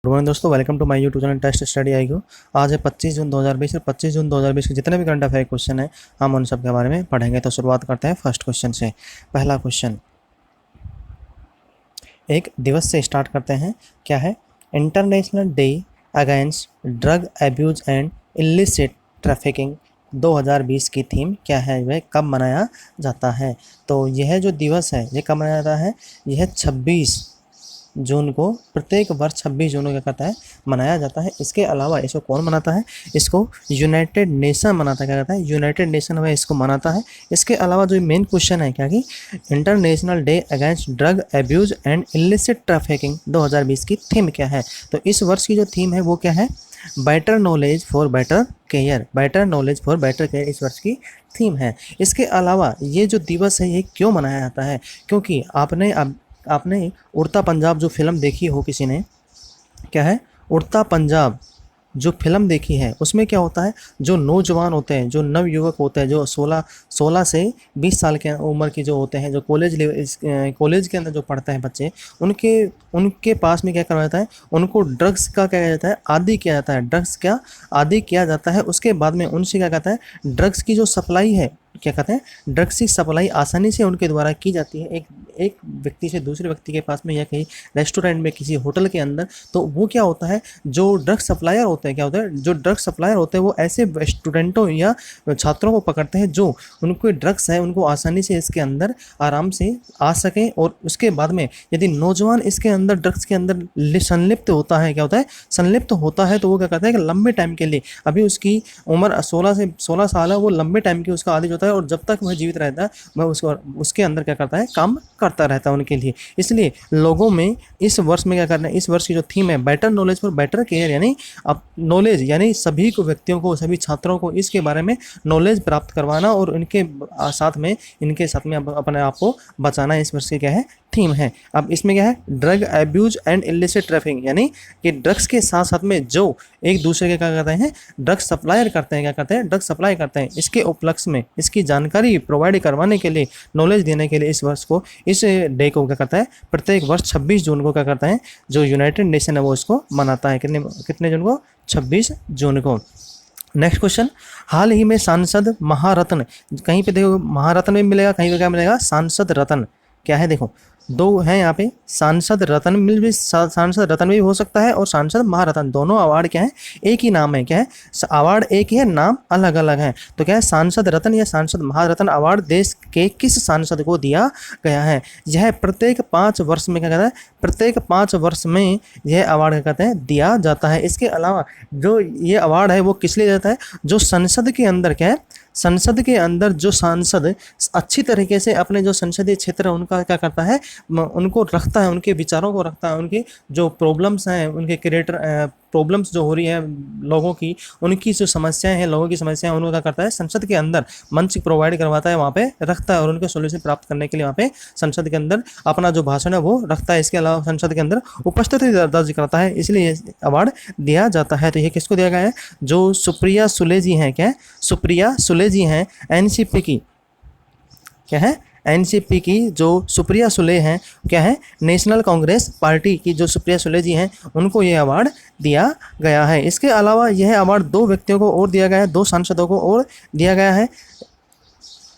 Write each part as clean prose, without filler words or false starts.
Good morning दोस्तों, welcome to my YouTube channel test study आईगो। आज है 25 जून 2020 और 25 जून 2020 के जितने भी करंट अफेयर क्वेश्चन है हम उन सब के बारे में पढ़ेंगे। तो शुरुआत करते हैं फर्स्ट क्वेश्चन से। पहला क्वेश्चन एक दिवस से स्टार्ट करते हैं। क्या है? International day against drug abuse and illicit trafficking 2020 की थीम क्या है? वह कब मनाया जाता है? तो यह जो दिवस है ये कब मनाया जाता है? यह 26 जून को, प्रत्येक वर्ष 26 जून को क्या करता है? मनाया जाता है। इसके अलावा इसको कौन मनाता है? इसको यूनाइटेड नेशन मनाता है। क्या कहता है? यूनाइटेड नेशन वह इसको मनाता है। इसके अलावा जो मेन क्वेश्चन है क्या कि international day against drug abuse and illicit trafficking 2020 की थीम क्या है? तो इस वर्ष की जो थीम है वो क्या है? Better knowledge for better care. Better knowledge for better care इस वर्ष की थीम है। इसके अलावा ये जो दिवस है ये क्यों मनाया जाता है? क्योंकि आपने उड़ता पंजाब जो फिल्म देखी हो किसी ने, क्या है? उड़ता पंजाब जो फिल्म देखी है उसमें क्या होता है, जो नौजवान होते हैं, जो नवयुवक होते हैं, जो 16 से 20 साल के उम्र के जो होते हैं, जो कॉलेज के अंदर जो पढ़ते हैं बच्चे, उनके पास में क्या करा जाता है? उनको ड्रग्स का क्या जाता है? आदी किया जाता है। ड्रग्स क्या आदी किया जाता है। उसके बाद में उनसे क्या कहता है? ड्रग्स की जो सप्लाई है, क्या कहते हैं? ड्रग्स की सप्लाई आसानी से उनके द्वारा की जाती है एक व्यक्ति से दूसरे व्यक्ति के पास में, या कहीं रेस्टोरेंट में, किसी होटल के अंदर। तो वो क्या होता है, जो ड्रग सप्लायर होते हैं, क्या होता है? जो ड्रग सप्लायर होते हैं वो ऐसे स्टूडेंटों या छात्रों को पकड़ते हैं जो उनको ड्रग्स है उनको आसानी से इसके अंदर आराम से आ सकें। और उसके बाद में यदि नौजवान इसके अंदर ड्रग्स के अंदर संलिप्त होता है, क्या होता है? संलिप्त होता है, तो वो क्या करता है कि लंबे टाइम के लिए, अभी उसकी उम्र 16 साल है, वो लंबे टाइम की उसका आदी होता है और जब तक वह जीवित रहता है वह उसके अंदर क्या करता है? काम करता रहता है उनके लिए। इसलिए लोगों में इस वर्ष में क्या करना है? इस वर्ष की जो थीम है better knowledge for better care, यानी अब नॉलेज यानी सभी को, व्यक्तियों को, सभी छात्रों को इसके बारे में नॉलेज प्राप्त करवाना और इनके साथ में अपने आप को बचाना, इस वर्ष की क्या है? थीम है। अब इसमें क्या है? Drug abuse and illicit trafficking, यानी कि ड्रग्स के साथ साथ में जो एक दूसरे के क्या करते हैं? ड्रग सप्लायर करते हैं, क्या करते हैं? ड्रग सप्लाई करते हैं। इसके उपलक्ष्य में इसकी जानकारी प्रोवाइड करवाने के लिए, नॉलेज देने के लिए इस वर्ष को, इस डे को क्या करता है? प्रत्येक वर्ष 26 जून को क्या करता है? जो यूनाइटेड नेशन है वो इसको मनाता है। कितने जून को? 26 जून को। नेक्स्ट क्वेश्चन, हाल ही में सांसद महारत्न, कहीं पे देखो महारत्न भी मिलेगा, कहीं पे क्या मिलेगा? सांसद रत्न। क्या है? देखो दो हैं यहाँ पे, सांसद रत्न सांसद रत्न भी हो सकता है और सांसद महारत्न, दोनों अवार्ड क्या है? एक ही नाम है। क्या है? अवार्ड एक ही है, नाम अलग अलग है। तो क्या है? सांसद रत्न या सांसद महारत्न अवार्ड देश के किस सांसद को दिया गया है? यह प्रत्येक 5 वर्ष में क्या कहता है? प्रत्येक 5 वर्ष में यह अवार्ड क्या कहते हैं? दिया जाता है। इसके अलावा जो ये अवार्ड है वो किस लिए जाता है? जो संसद के अंदर क्या है? संसद के अंदर जो सांसद अच्छी तरीके से अपने जो संसदीय क्षेत्र है उनका क्या करता है? उनको रखता है, उनके विचारों को रखता है, उनकी जो प्रॉब्लम्स हैं, उनके प्रॉब्लम्स जो हो रही है लोगों की, उनकी जो समस्याएं हैं, लोगों की समस्याएं, उनको क्या करता है? संसद के अंदर मंच प्रोवाइड करवाता है, वहाँ पे रखता है और उनके सोल्यूशन प्राप्त करने के लिए वहाँ पे संसद के अंदर अपना जो भाषण है वो रखता है। इसके अलावा संसद के अंदर उपस्थिति दर्ज करता है, इसलिए अवार्ड दिया जाता है। तो ये किसको दिया गया है? जो सुप्रिया सुले जी हैं, क्या है? सुप्रिया सुले जी हैं, एनसीपी की, क्या है? एनसीपी की जो सुप्रिया सुले हैं, क्या है? नेशनल कांग्रेस पार्टी की जो सुप्रिया सुले जी हैं, उनको ये अवार्ड दिया गया है। इसके अलावा यह अवार्ड 2 व्यक्तियों को और दिया गया है, 2 सांसदों को और दिया गया है।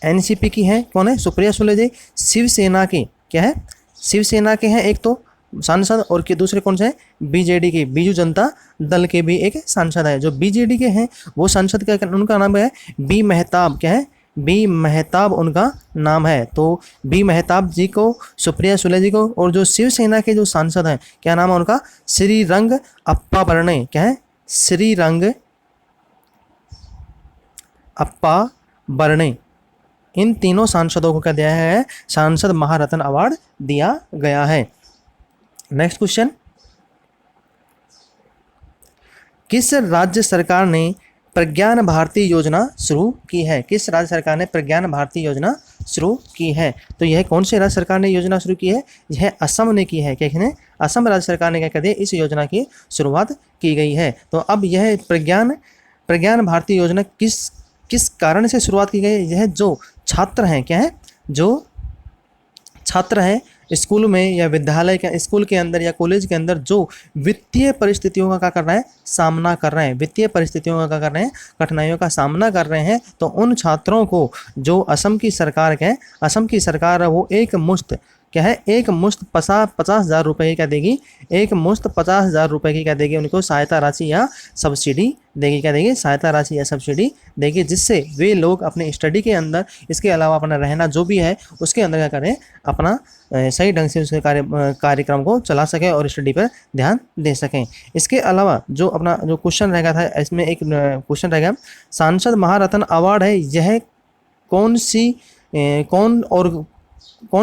एनसीपी की है, कौन है? सुप्रिया सुले जी। शिवसेना की, क्या है? शिवसेना के हैं एक तो सांसद, और के दूसरे कौन से हैं? बीजेडी के, बीजू जनता दल के भी एक सांसद है। जो बीजेडी के हैं वो सांसद का उनका नाम है बी मेहताब। क्या है? बी मेहताब उनका नाम है। तो बी मेहताब जी को, सुप्रिया सुले जी को, और जो शिवसेना के जो सांसद हैं क्या नाम है उनका? श्रीरंग अप्पा बरणे। क्या है? श्रीरंग अप्पा बरणे। इन तीनों सांसदों को क्या दिया है? सांसद महारत्न अवार्ड दिया गया है। नेक्स्ट क्वेश्चन, किस राज्य सरकार ने प्रज्ञान भारती योजना शुरू की है? किस राज्य सरकार ने प्रज्ञान भारती योजना शुरू की है? तो यह कौन से राज्य सरकार ने योजना शुरू की है? यह असम ने की है। क्या है? असम राज्य सरकार ने क्या कर दिया? इस योजना की शुरुआत की गई है। तो अब यह प्रज्ञान भारती योजना किस कारण से शुरुआत की गई है? यह जो छात्र हैं, क्या है? जो छात्र हैं स्कूल में या विद्यालय के स्कूल के अंदर या कॉलेज के अंदर जो वित्तीय परिस्थितियों का क्या कर रहे हैं, सामना कर रहे हैं, वित्तीय परिस्थितियों का क्या कर रहे हैं, कठिनाइयों का सामना कर रहे हैं, तो उन छात्रों को जो असम की सरकार है, असम की सरकार है वो एक मुश्त क्या है, एक मुश्त 50,000 रुपये की क्या देगी, एक मुश्त 50,000 रुपये की क्या देगी, उनको सहायता राशि या सब्सिडी देगी, क्या देगी, सहायता राशि या सब्सिडी देगी, जिससे वे लोग अपने स्टडी के अंदर, इसके अलावा अपना रहना जो भी है उसके अंदर क्या करें, अपना सही ढंग से उसके कार्यक्रम को चला सकें और स्टडी पर ध्यान दे सकें। इसके अलावा जो अपना जो क्वेश्चन रहेगा था, इसमें एक क्वेश्चन रहेगा, सांसद महारत्न अवार्ड है, यह कौन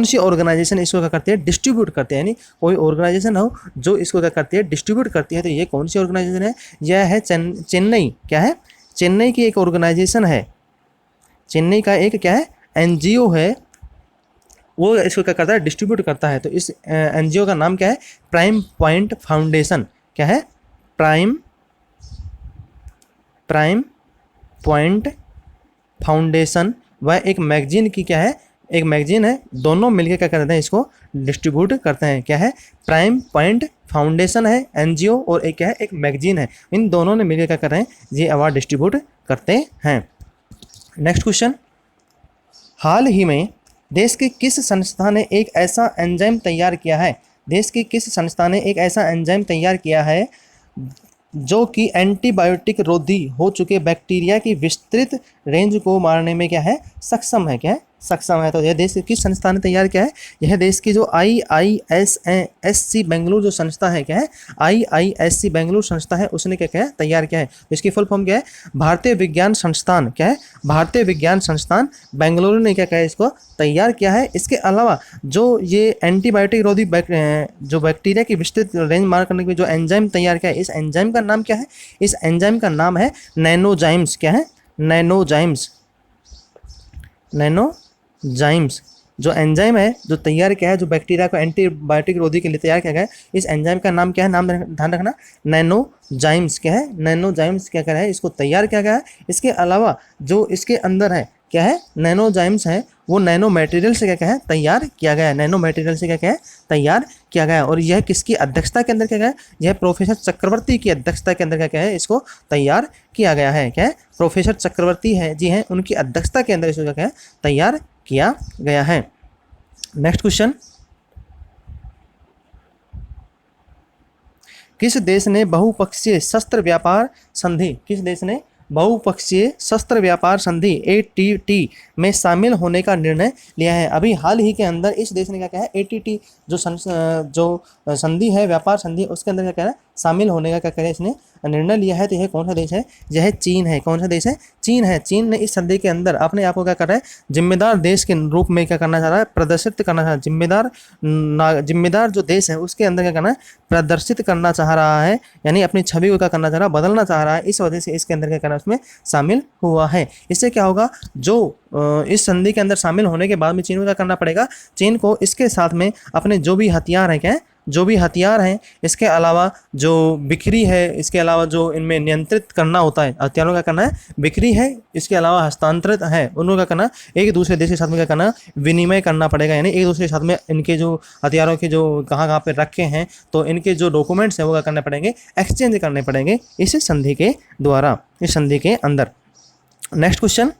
सी ऑर्गेनाइजेशन इसको क्या करती है, डिस्ट्रीब्यूट करते हैं, यानी कोई ऑर्गेनाइजेशन हो जो इसको क्या करती है, डिस्ट्रीब्यूट करती है, तो ये कौन सी ऑर्गेनाइजेशन है, यह है चेन्नई, क्या है, चेन्नई की एक ऑर्गेनाइजेशन है, चेन्नई का एक क्या है, एनजीओ है, वो इसको क्या करता है, डिस्ट्रीब्यूट करता है। तो इस एनजीओ का नाम क्या है, प्राइम पॉइंट फाउंडेशन, क्या है, प्राइम पॉइंट फाउंडेशन। वह एक मैगजीन की क्या है, एक मैगजीन है, दोनों मिलकर क्या करते हैं, इसको डिस्ट्रीब्यूट करते हैं, क्या है, प्राइम पॉइंट फाउंडेशन है एनजीओ, और एक क्या है, एक मैगजीन है, इन दोनों ने मिलकर क्या कर रहे हैं, ये अवार्ड डिस्ट्रीब्यूट करते हैं। नेक्स्ट क्वेश्चन, हाल ही में देश की किस संस्था ने एक ऐसा एंजाइम तैयार किया है, देश की किस संस्था ने एक ऐसा एंजाइम तैयार किया है जो कि एंटीबायोटिक रोधी हो चुके बैक्टीरिया की विस्तृत रेंज को मारने में क्या है, सक्षम है, क्या है, सक्षम है। तो यह देश की किस संस्था ने तैयार किया है, यह देश की जो IISC बेंगलुरु जो संस्था है, क्या है, IISC बेंगलुरु संस्था है, उसने क्या है, तैयार किया है। इसकी फुल फॉर्म क्या है, भारतीय विज्ञान संस्थान, क्या है, भारतीय विज्ञान संस्थान बेंगलुरु ने क्या किया है, इसको तैयार किया है। इसके अलावा जो ये एंटीबायोटिक रोधी जो बैक्टीरिया की विस्तृत रेंज मार करने के लिए जो एंजाइम तैयार किया है, इस एंजाइम का नाम क्या है, इस एंजाइम का नाम है नैनोजाइम्स, क्या है, नैनोजाइम्स जो एंजाइम है जो तैयार किया है, जो बैक्टीरिया को एंटीबायोटिक रोधी के लिए तैयार किया गया है, इस एंजाइम का नाम क्या है, नाम ध्यान रखना, नैनोजाइम्स, क्या है, नैनोजाइम्स क्या है, इसको तैयार किया गया है। इसके अलावा जो इसके अंदर है, क्या है, नैनोजाइम्स है, वो नैनो मटेरियल से क्या है, तैयार किया गया है, नैनो मटेरियल से क्या है, तैयार किया गया है। और यह किसकी अध्यक्षता के अंदर क्या है, यह प्रोफेसर चक्रवर्ती की अध्यक्षता के अंदर क्या है, इसको तैयार किया गया है, क्या है, प्रोफेसर चक्रवर्ती है जी हैं, उनकी अध्यक्षता के अंदर इसको क्या है, तैयार किया गया है। नेक्स्ट क्वेश्चन, किस देश ने बहुपक्षीय शस्त्र व्यापार संधि, किस देश ने बहुपक्षीय शस्त्र व्यापार संधि ATT में शामिल होने का निर्णय लिया है। अभी हाल ही के अंदर इस देश ने क्या कहा है, ATT जो संधि है, व्यापार संधि, उसके अंदर क्या कह रहा है, शामिल होने का क्या कह रहा है, इसने निर्णय लिया है। तो यह कौन सा देश है, यह चीन है। कौन सा देश है, चीन है। चीन ने इस संधि के अंदर अपने आप को क्या कर रहा है, जिम्मेदार देश के रूप में क्या करना चाह रहा है, प्रदर्शित करना चाह रहा है, जिम्मेदार जो देश है उसके अंदर क्या करना है, प्रदर्शित करना चाह रहा है, यानी अपनी छवि को क्या करना चाह रहा है, बदलना चाह रहा है। इस वजह से इसके अंदर क्या करना है, उसमें शामिल हुआ है। इससे क्या होगा, जो इस संधि के अंदर शामिल होने के बाद में चीन को क्या करना पड़ेगा, चीन को इसके साथ में अपने जो भी हथियार हैं, क्या है, जो भी हथियार हैं, इसके अलावा जो बिक्री है, इसके अलावा जो इनमें नियंत्रित करना होता है, हथियारों का करना है, बिक्री है, इसके अलावा हस्तांतरित है, उनको क्या करना, एक दूसरे देश के साथ में क्या करना, विनिमय करना पड़ेगा। यानी एक दूसरे के साथ में इनके जो हथियारों के जो कहाँ पे रखे हैं, तो इनके जो डॉक्यूमेंट्स हैं वो क्या करने पड़ेंगे, एक्सचेंज करने पड़ेंगे इस संधि के द्वारा, इस संधि के अंदर। नेक्स्ट क्वेश्चन,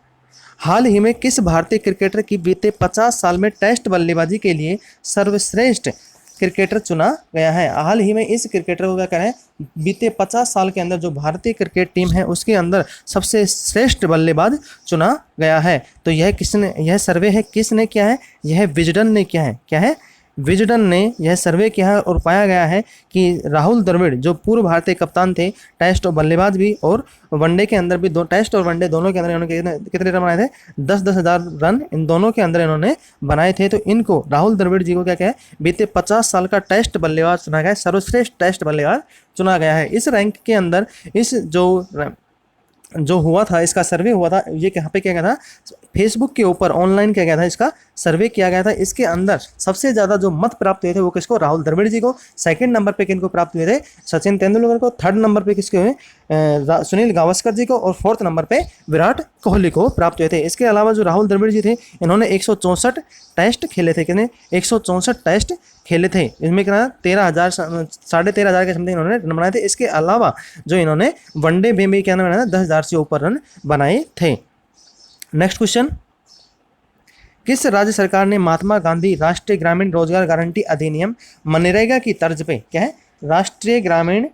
हाल ही में किस भारतीय क्रिकेटर की बीते 50 साल में टेस्ट बल्लेबाजी के लिए सर्वश्रेष्ठ क्रिकेटर चुना गया है। हाल ही में इस क्रिकेटर को क्या करें, बीते 50 साल के अंदर जो भारतीय क्रिकेट टीम है उसके अंदर सबसे श्रेष्ठ बल्लेबाज चुना गया है। तो यह किसने, यह सर्वे है किसने किया है, यह विजडन ने किया है। क्या है, विजडन ने यह सर्वे किया है और पाया गया है कि राहुल द्रविड़ जो पूर्व भारतीय कप्तान थे, टेस्ट और बल्लेबाज भी और वनडे के अंदर भी, दो टेस्ट और वनडे दोनों के अंदर इन्होंने कितने रन बनाए थे, 10-10 हज़ार रन इन दोनों के अंदर इन्होंने बनाए थे। तो इनको राहुल द्रविड़ जी को क्या है, बीते 50 साल का टेस्ट बल्लेबाज चुना गया है, सर्वश्रेष्ठ टेस्ट बल्लेबाज चुना गया है। इस रैंक के अंदर, इस जो जो हुआ था, इसका सर्वे हुआ था, ये कहाँ पे किया गया था, फेसबुक के ऊपर ऑनलाइन किया गया था, इसका सर्वे किया गया था। इसके अंदर सबसे ज़्यादा जो मत प्राप्त हुए थे वो किसको, राहुल द्रविड़ जी को। सेकंड नंबर पे किनको प्राप्त हुए थे, सचिन तेंदुलकर को। थर्ड नंबर पे किसके हुए, सुनील गावस्कर जी को। और फोर्थ नंबर पे विराट कोहली को प्राप्त हुए थे। इसके अलावा जो राहुल द्रविड़ जी थे, इन्होंने 164 टेस्ट खेले थे। कितने, 164 टेस्ट खेले थे। इसमें कितना, 13,000 13,500 के समथिंग इन्होंने रन बनाए थे। इसके अलावा जो इन्होंने वनडे में भी क्या बनाया, 10,000 से ऊपर रन बनाए थे। नेक्स्ट क्वेश्चन, किस राज्य सरकार ने महात्मा गांधी राष्ट्रीय ग्रामीण रोजगार गारंटी अधिनियम मनरेगा की तर्ज पे, क्या है, राष्ट्रीय ग्रामीण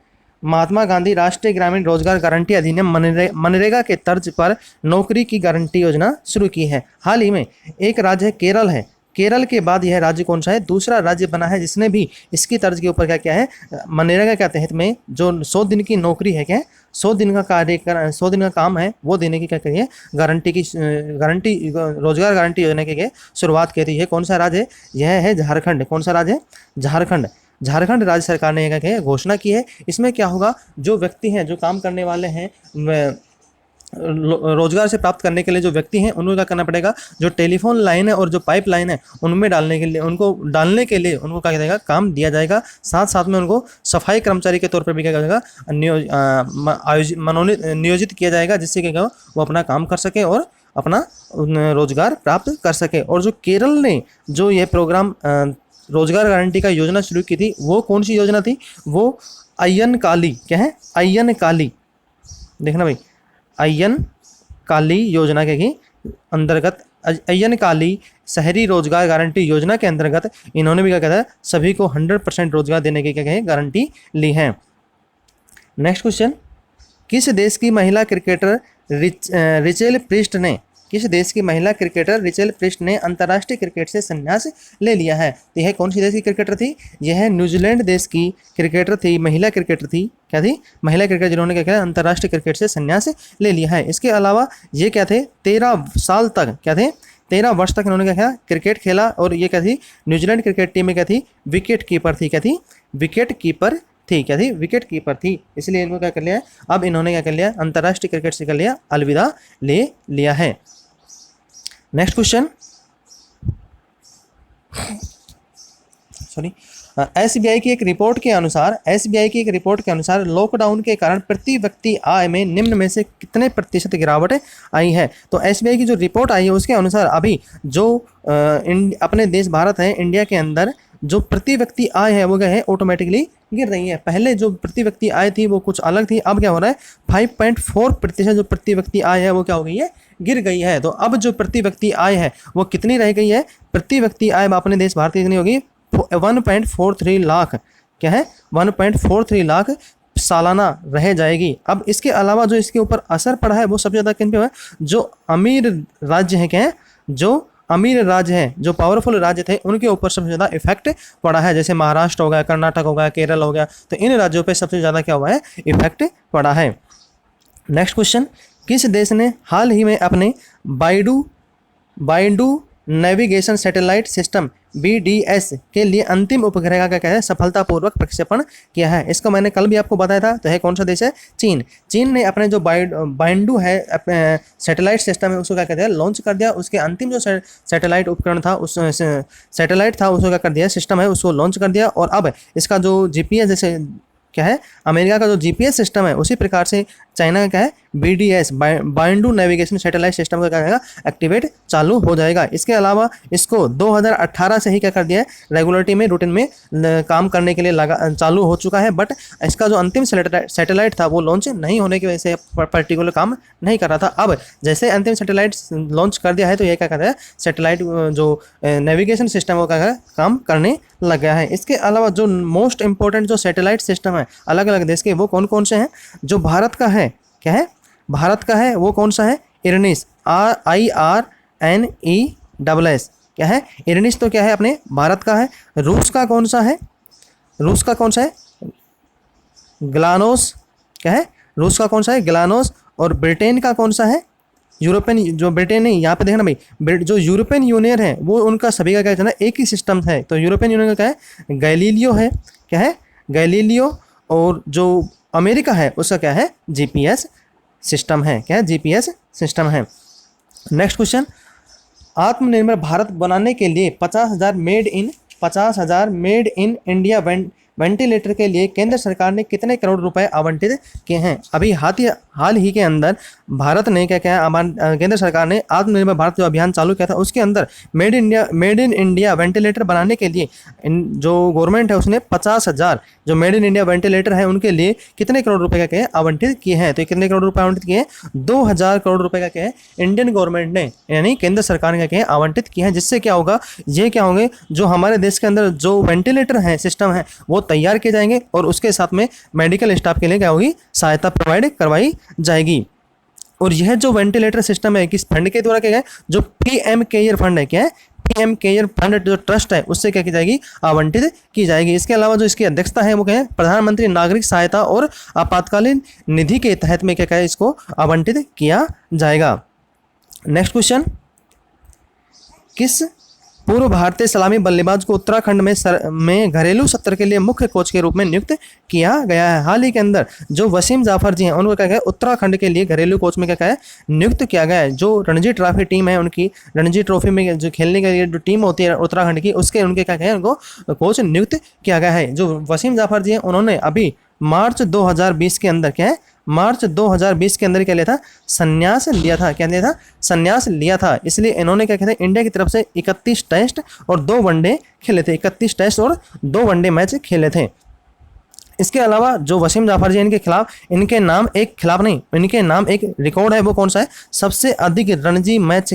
महात्मा गांधी राष्ट्रीय ग्रामीण रोजगार गारंटी अधिनियम मनरेगा के तर्ज पर नौकरी की गारंटी योजना शुरू की है। हाल ही में एक राज्य है केरल है, केरल के बाद यह राज्य कौन सा है, दूसरा राज्य बना है जिसने भी इसकी तर्ज के ऊपर क्या क्या है, मनरेगा के तहत में जो 100 दिन की नौकरी है, क्या है, 100 दिन का कार्य 100 दिन का काम है वो देने की क्या करिए, गारंटी रोजगार गारंटी योजना की शुरुआत की थी। यह कौन सा राज्य है, यह है झारखंड। कौन सा राज्य है, झारखंड। झारखंड राज्य सरकार ने क्या घोषणा की है। इसमें क्या होगा, जो व्यक्ति हैं, जो काम करने वाले हैं, रोजगार से प्राप्त करने के लिए जो व्यक्ति हैं, उनको क्या करना पड़ेगा, जो टेलीफोन लाइन है और जो पाइप लाइन है उनमें डालने के लिए उनको क्या जाएगा, काम दिया जाएगा। साथ साथ में उनको सफाई कर्मचारी के तौर पर भी क्या जाएगा, नियोजित किया जाएगा, जिससे क्या वो अपना काम कर सके और अपना रोजगार प्राप्त कर सके। और जो केरल ने जो ये प्रोग्राम रोजगार गारंटी का योजना शुरू की थी, वो कौन सी योजना थी, वो अय्यन काली, क्या है, अय्यन काली, देखना भाई, अय्यन काली योजना के अंतर्गत, अय्यन काली शहरी रोजगार गारंटी योजना के अंतर्गत इन्होंने भी क्या कहता है, सभी को 100% रोजगार देने की क्या है, गारंटी ली है। नेक्स्ट क्वेश्चन, किस देश की महिला क्रिकेटर रिचेल प्रिस्ट ने, किस देश की महिला क्रिकेटर रिचेल प्रिस्ट ने अंतर्राष्ट्रीय क्रिकेट से संन्यास ले लिया है। तो यह कौन सी देश की क्रिकेटर थी, यह न्यूजीलैंड देश की क्रिकेटर थी, महिला क्रिकेटर थी, क्या थी, महिला क्रिकेटर, जिन्होंने क्या किया, अंतर्राष्ट्रीय क्रिकेट से संन्यास ले लिया है। इसके अलावा ये क्या थे, 13 साल तक, क्या थे, 13 वर्ष तक इन्होंने क्या किया, क्रिकेट खेला। और ये क्या थी, न्यूजीलैंड क्रिकेट टीम में क्या थी, विकेट कीपर थी, क्या थी, विकेट कीपर थी, क्या थी, विकेट कीपर थी। इसलिए इनको क्या कर लिया, अब इन्होंने क्या कर लिया, अंतर्राष्ट्रीय क्रिकेट से कर लिया, अलविदा ले लिया है। नेक्स्ट क्वेश्चन, सॉरी, एसबीआई की एक रिपोर्ट के अनुसार लॉकडाउन के कारण प्रति व्यक्ति आय में निम्न में से कितने प्रतिशत गिरावट आई है। तो एसबीआई की जो रिपोर्ट आई है उसके अनुसार अभी जो अपने देश भारत है, इंडिया के अंदर जो प्रति व्यक्ति आय है वो क्या है, ऑटोमेटिकली गिर रही है। पहले जो प्रति व्यक्ति आय थी वो कुछ अलग थी, अब क्या हो रहा है, 5.4% जो प्रति व्यक्ति आय है वो क्या हो गई है, गिर गई है। तो अब जो प्रति व्यक्ति आय है वो कितनी रह गई है, प्रति व्यक्ति आय अपने देश भारत की कितनी होगी, 1.43 लाख, क्या है, 1.43 लाख सालाना रह जाएगी। अब इसके अलावा जो इसके ऊपर असर पड़ा है वो सबसे ज़्यादा किन पे हुआ है, जो अमीर राज्य हैं, क्या है, जो अमीर राज्य हैं, जो पावरफुल राज्य थे, उनके ऊपर सबसे ज़्यादा इफेक्ट पड़ा है। जैसे महाराष्ट्र हो गया, कर्नाटक हो गया, केरल हो गया, तो इन राज्यों पे सबसे ज़्यादा क्या हुआ है, इफेक्ट पड़ा है। नेक्स्ट क्वेश्चन, किस देश ने हाल ही में अपने BeiDou navigation satellite system BDS के लिए अंतिम उपग्रह का क्या है, सफलतापूर्वक प्रक्षेपण किया है। इसको मैंने कल भी आपको बताया था। तो है कौन सा देश है, चीन। चीन ने अपने जो बाइडू है सैटेलाइट सिस्टम है उसको क्या कर दिया, लॉन्च कर दिया। उसके अंतिम जो सैटेलाइट उपकरण था, उस सैटेलाइट था उसको क्या कर दिया, सिस्टम है उसको लॉन्च कर दिया। और अब इसका जो GPS जैसे क्या है, अमेरिका का जो GPS सिस्टम है उसी प्रकार से चाइना का क्या है, BDS BeiDou navigation satellite system का क्या रहेगा, एक्टिवेट चालू हो जाएगा। इसके अलावा इसको 2018 से ही क्या कर दिया है, रेगुलेटरी में रूटीन में काम करने के लिए चालू हो चुका है। बट इसका जो अंतिम सैटेलाइट था वो लॉन्च नहीं होने की वजह से पर्टिकुलर काम नहीं कर रहा था। अब जैसे अंतिम सैटेलाइट लॉन्च कर दिया है तो ये क्या कर रहा है, सैटेलाइट जो नेविगेशन सिस्टम वो क्या काम करने लग गया है। इसके अलावा जो मोस्ट इंपॉर्टेंट जो सैटेलाइट सिस्टम है अलग अलग देश के, वो कौन कौन से हैं, जो भारत का है, क्या है, भारत का है वो कौन सा है, इरनिस, IRNESS, क्या है, इरनिस तो क्या है अपने भारत का है। रूस का कौन सा है, रूस का कौन सा है, ग्लानोस, क्या है, रूस का कौन सा है, ग्लानोस। और ब्रिटेन का कौन सा है, यूरोपियन, जो ब्रिटेन नहीं, यहाँ पे देखना भाई, जो यूरोपियन यूनियन है वो उनका सभी का क्या है, एक ही सिस्टम है। तो यूरोपियन यूनियन का क्या है, गैलीलियो है, क्या है, गैलीलियो। और जो अमेरिका है उसका क्या है, GPS सिस्टम है। क्या है? जीपीएस सिस्टम है। नेक्स्ट क्वेश्चन, आत्मनिर्भर भारत बनाने के लिए 50,000 मेड इन इंडिया वेंटिलेटर के लिए केंद्र सरकार ने कितने करोड़ रुपए आवंटित किए हैं? अभी हाल ही के अंदर भारत ने क्या क्या केंद्र सरकार ने आत्मनिर्भर भारत जो अभियान चालू किया था उसके अंदर मेड इन इंडिया वेंटिलेटर बनाने के लिए जो गवर्नमेंट है उसने 50,000 जो मेड इन इंडिया वेंटिलेटर है उनके लिए कितने करोड़ रुपए का क्या आवंटित किए हैं? तो कितने करोड़ रुपए आवंटित किए हैं? 2,000 करोड़ रुपए का क्या है इंडियन गवर्नमेंट ने यानी केंद्र सरकार ने क्या आवंटित किया है। जिससे क्या होगा, ये क्या होंगे, जो हमारे देश के अंदर जो वेंटिलेटर है सिस्टम है वो तैयार किए जाएंगे और उसके साथ में मेडिकल स्टाफ के लिए क्या होगी, सहायता प्रोवाइड करवाई जाएगी। और यह जो वेंटिलेटर सिस्टम है किस फंड के द्वारा किया गया? जो पीएम केयर फंड है, क्या है? पीएम केयर फंड जो ट्रस्ट है उससे क्या की जाएगी, आवंटित की जाएगी। इसके अलावा जो इसकी अध्यक्षता है वो क्या है, प्रधानमंत्री नागरिक सहायता और आपातकालीन निधि के तहत में क्या है इसको आवंटित किया जाएगा। नेक्स्ट क्वेश्चन, किस पूर्व भारतीय सलामी बल्लेबाज को उत्तराखंड में घरेलू सत्र के लिए मुख्य कोच के रूप में नियुक्त किया गया है? हाल ही के अंदर जो वसीम जाफर जी हैं उनको क्या है उत्तराखंड के लिए घरेलू कोच में क्या है नियुक्त किया गया है। जो रणजी ट्रॉफी टीम है उनकी रणजी ट्रॉफी में जो खेलने के लिए जो टीम होती है उत्तराखंड की उसके उनके क्या है उनको कोच नियुक्त किया गया है। जो वसीम जाफर जी हैं उन्होंने अभी मार्च 2020 के अंदर क्या है, मार्च 2020 के अंदर क्या लिया था, संन्यास लिया था। क्या लिया था? संन्यास लिया था। इसलिए इन्होंने क्या कहते हैं इंडिया की तरफ से 31 टेस्ट और 2 वनडे खेले थे। 31 टेस्ट और 2 वनडे मैच खेले थे। इसके अलावा जो वसीम जाफर जी इनके नाम एक रिकॉर्ड है। वो कौन सा है? सबसे अधिक रणजी मैच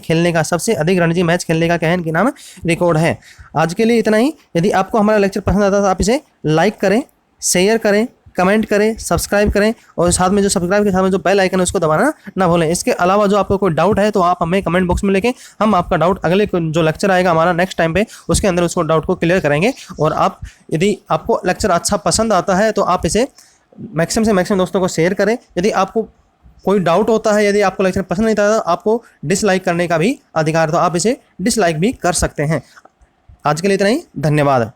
खेलने का क्या है इनके नाम रिकॉर्ड है। आज के लिए इतना ही। यदि आपको हमारा लेक्चर पसंद आता है तो आप इसे लाइक करें, शेयर करें, कमेंट करें, सब्सक्राइब करें और साथ में जो सब्सक्राइब के साथ में जो बेल आइकन है उसको दबाना ना भूलें। इसके अलावा जो आपको कोई डाउट है तो आप हमें कमेंट बॉक्स में लेके हम आपका डाउट अगले जो लेक्चर आएगा हमारा नेक्स्ट टाइम पे उसके अंदर उसको डाउट को क्लियर करेंगे। और आप यदि आपको लेक्चर अच्छा पसंद आता है तो आप इसे मैक्सिमम से मैक्सिमम दोस्तों को शेयर करें। यदि आपको कोई डाउट होता है, यदि आपको लेक्चर पसंद नहीं आता तो आपको डिसलाइक करने का भी अधिकार, तो आप इसे डिसलाइक भी कर सकते हैं। आज के लिए इतना ही। धन्यवाद।